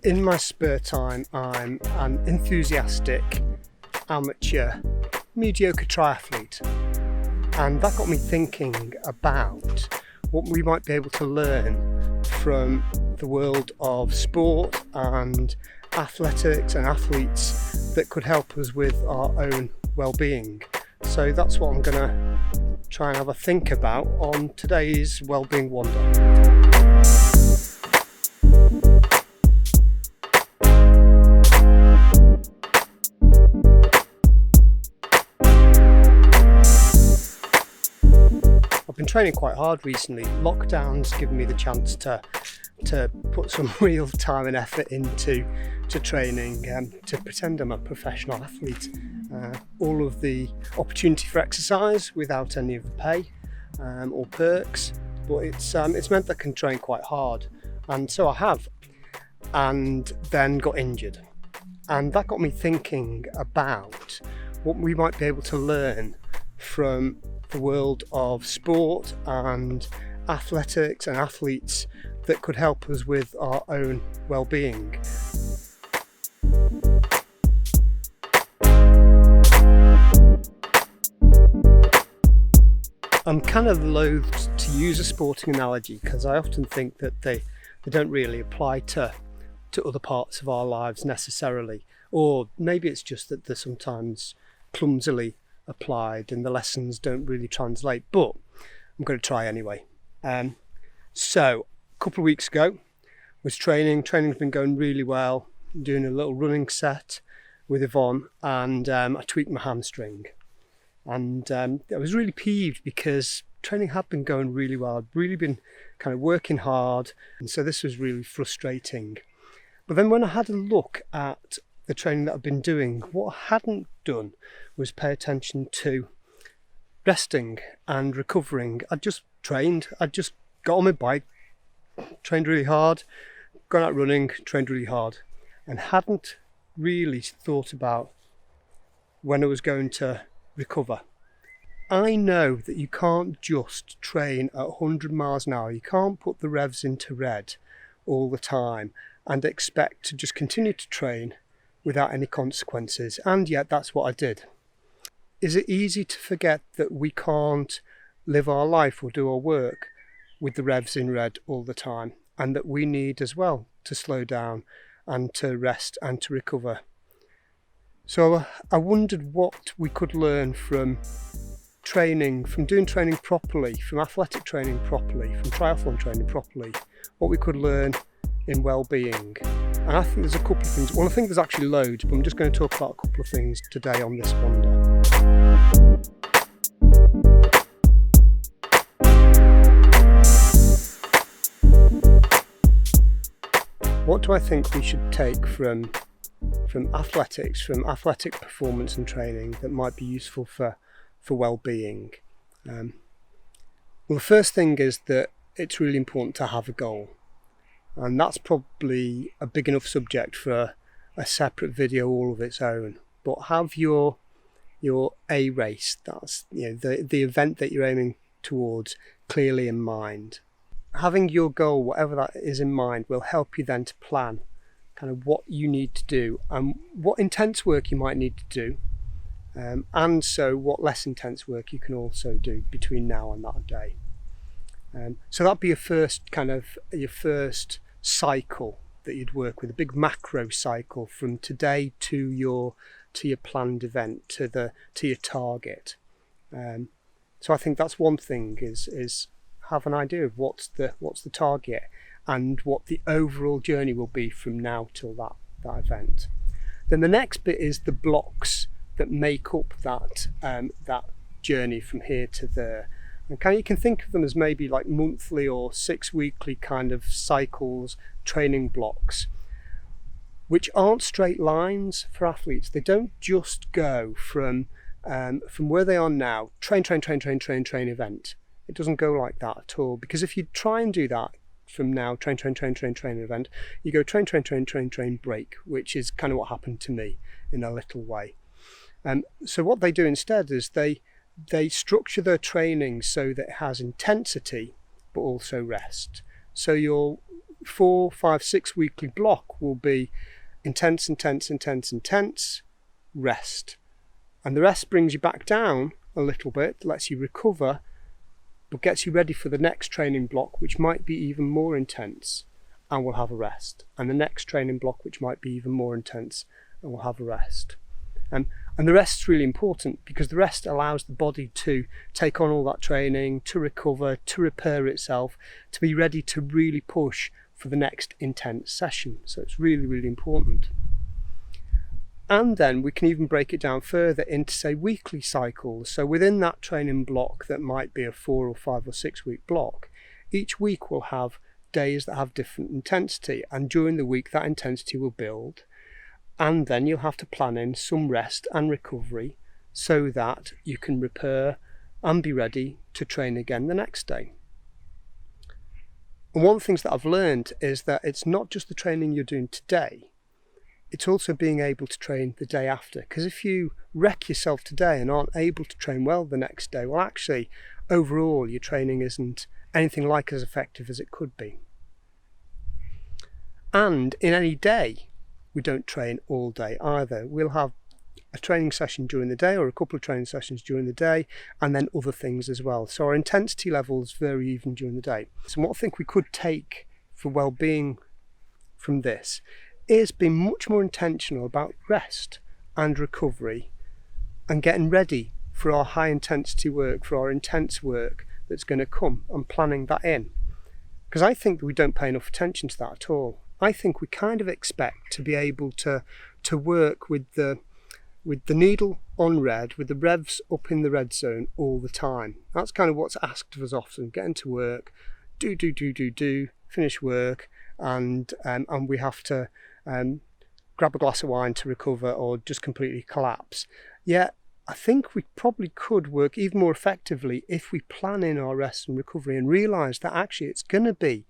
In my spare time, I'm an enthusiastic, amateur, mediocre triathlete, and that got me thinking about what we might be able to learn from the world of sport and athletics and athletes that could help us with our own well-being. So that's what I'm going to try and have a think about on today's Wellbeing Wander. I've been training quite hard recently. Lockdown's given me the chance to put some real time and effort into training, to pretend I'm a professional athlete. All of the opportunity for exercise without any of the pay or perks, but it's meant that I can train quite hard, and so I have, and then got injured, and that got me thinking about what we might be able to learn from the world of sport and athletics and athletes that could help us with our own well-being. I'm kind of loath to use a sporting analogy because I often think that they don't really apply to other parts of our lives necessarily, or maybe it's just that they're sometimes clumsily applied and the lessons don't really translate, but I'm going to try anyway. So a couple of weeks ago was training's been going really well, doing a little running set with Yvonne, and I tweaked my hamstring, and I was really peeved because training had been going really well. I'd really been kind of working hard, and so this was really frustrating. But then when I had a look at the training that I've been doing, what I hadn't done was pay attention to resting and recovering. I'd just trained, I'd just got on my bike, trained really hard, gone out running, trained really hard, and hadn't really thought about when I was going to recover. I know that you can't just train at 100 miles an hour. You can't put the revs into red all the time and expect to just continue to train without any consequences, and yet that's what I did. Is it easy to forget that we can't live our life or do our work with the revs in red all the time, and that we need as well to slow down and to rest and to recover? So I wondered what we could learn from training, from doing training properly, from athletic training properly, from triathlon training properly, what we could learn in well-being. And I think there's a couple of things. Well, I think there's actually loads, but I'm just going to talk about a couple of things today on this wander. What do I think we should take from athletics, from athletic performance and training that might be useful for well-being? Well, the first thing is that it's really important to have a goal. And that's probably a big enough subject for a separate video all of its own. But have your A race, that's the event that you're aiming towards, clearly in mind. Having your goal, whatever that is, in mind will help you then to plan kind of what you need to do and what intense work you might need to do, and so what less intense work you can also do between now and that day. So that'd be your first cycle that you'd work with, a big macro cycle from today to your planned event, to your target. So I think that's one thing, is have an idea of what's the target and what the overall journey will be from now till that event. Then the next bit is the blocks that make up that journey from here to there. And you can think of them as maybe like monthly or 6 weekly kind of cycles, training blocks, which aren't straight lines for athletes. They don't just go from where they are now, train, event. It doesn't go like that at all, because if you try and do that from now, train, event, you go train, break, which is kind of what happened to me in a little way. So what they do instead is they structure their training so that it has intensity but also rest. So you'll 4, 5, 6 weekly block will be intense, rest. And the rest brings you back down a little bit, lets you recover, but gets you ready for the next training block, which might be even more intense, and we'll have a rest. And the next training block, which might be even more intense, and we'll have a rest. And the rest is really important, because the rest allows the body to take on all that training, to recover, to repair itself, to be ready to really push for the next intense session. So it's really, really important. And then we can even break it down further into, say, weekly cycles. So within that training block that might be a 4 or 5 or 6 week block, each week will have days that have different intensity, and during the week that intensity will build. And then you'll have to plan in some rest and recovery so that you can repair and be ready to train again the next day. And one of the things that I've learned is that it's not just the training you're doing today, it's also being able to train the day after. Because if you wreck yourself today and aren't able to train well the next day, well, actually, overall, your training isn't anything like as effective as it could be. And in any day, we don't train all day either. We'll have a training session during the day, or a couple of training sessions during the day, and then other things as well. So our intensity levels vary even during the day. So what I think we could take for well-being from this is being much more intentional about rest and recovery, and getting ready for our high intensity work, for our intense work that's going to come, and planning that in. Because I think that we don't pay enough attention to that at all. I think we kind of expect to be able to work with the needle on red, with the revs up in the red zone all the time. That's kind of what's asked of us often. Get into work, do, finish work, and we have to grab a glass of wine to recover, or just completely collapse. Yet I think we probably could work even more effectively if we plan in our rest and recovery, and realise that actually it's going to be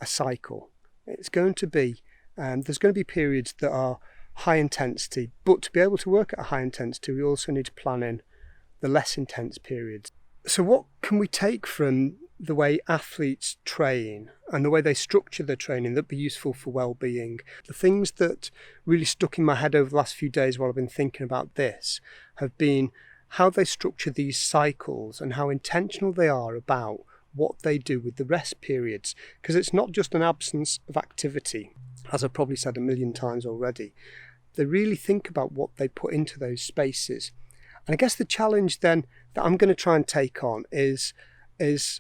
a cycle. It's going to be, there's going to be periods that are high intensity, but to be able to work at a high intensity, we also need to plan in the less intense periods. So what can we take from the way athletes train and the way they structure their training that'd be useful for well-being? The things that really stuck in my head over the last few days while I've been thinking about this have been how they structure these cycles and how intentional they are about what they do with the rest periods. Because it's not just an absence of activity, as I've probably said a million times already. They really think about what they put into those spaces. And I guess the challenge then that I'm going to try and take on is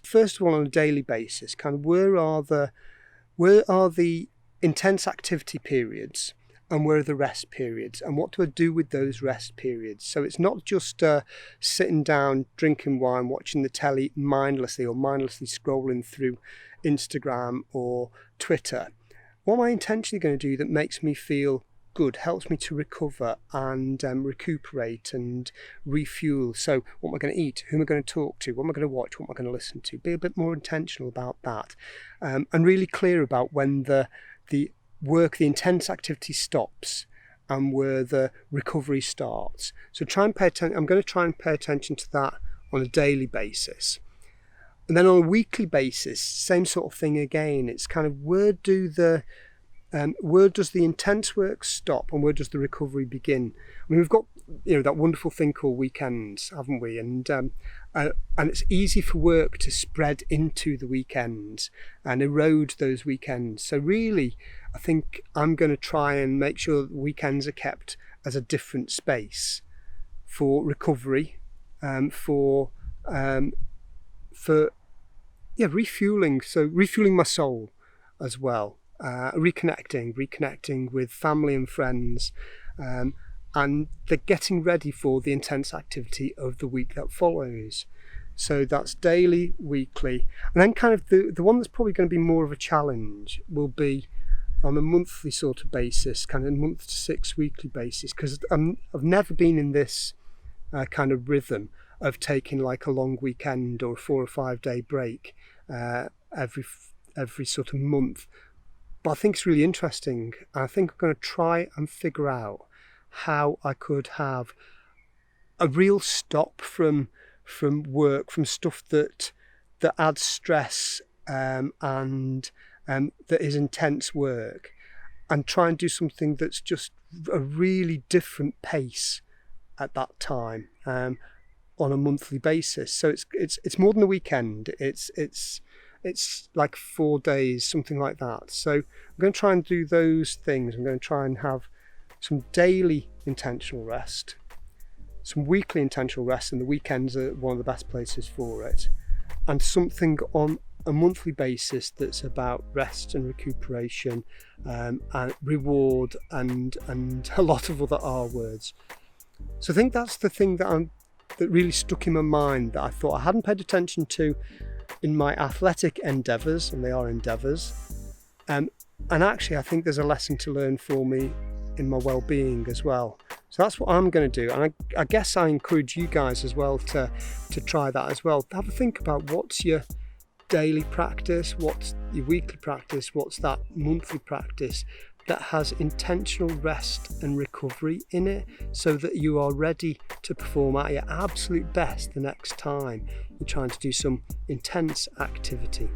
first of all, on a daily basis, kind of where are the intense activity periods, and where are the rest periods, and what do I do with those rest periods? So it's not just sitting down, drinking wine, watching the telly mindlessly, or mindlessly scrolling through Instagram or Twitter. What am I intentionally going to do that makes me feel good, helps me to recover and recuperate and refuel? So what am I going to eat? Who am I going to talk to? What am I going to watch? What am I going to listen to? Be a bit more intentional about that, and really clear about when the work, the intense activity stops and where the recovery starts. So try and pay attention. I'm going to try and pay attention to that on a daily basis. And then on a weekly basis, same sort of thing again. It's kind of where does the intense work stop and where does the recovery begin? I mean, we've got that wonderful thing called weekends, haven't we? And it's easy for work to spread into the weekends and erode those weekends. So really, I think I'm going to try and make sure that weekends are kept as a different space for recovery, for refueling. So refueling my soul as well. Reconnecting with family and friends, and the getting ready for the intense activity of the week that follows. So that's daily, weekly, and then kind of the one that's probably going to be more of a challenge will be on a monthly sort of basis, kind of month to 6 weekly basis, because I've never been in this kind of rhythm of taking like a long weekend or a 4 or 5 day break every sort of month. But I think it's really interesting. I think I'm going to try and figure out how I could have a real stop from work, from stuff that adds stress and that is intense work, and try and do something that's just a really different pace at that time, on a monthly basis. So it's more than a weekend. It's like 4 days, something like that. So I'm going to try and do those things. I'm going to try and have some daily intentional rest, some weekly intentional rest, and the weekends are one of the best places for it, and something on a monthly basis that's about rest and recuperation, and reward, and a lot of other R words. So I think that's the thing that really stuck in my mind, that I thought I hadn't paid attention to in my athletic endeavours, and they are endeavours, and actually I think there's a lesson to learn for me in my well-being as well. So that's what I'm going to do, and I guess I encourage you guys as well to try that as well. Have a think about what's your daily practice, what's your weekly practice, what's that monthly practice that has intentional rest and recovery in it, so that you are ready to perform at your absolute best the next time you're trying to do some intense activity.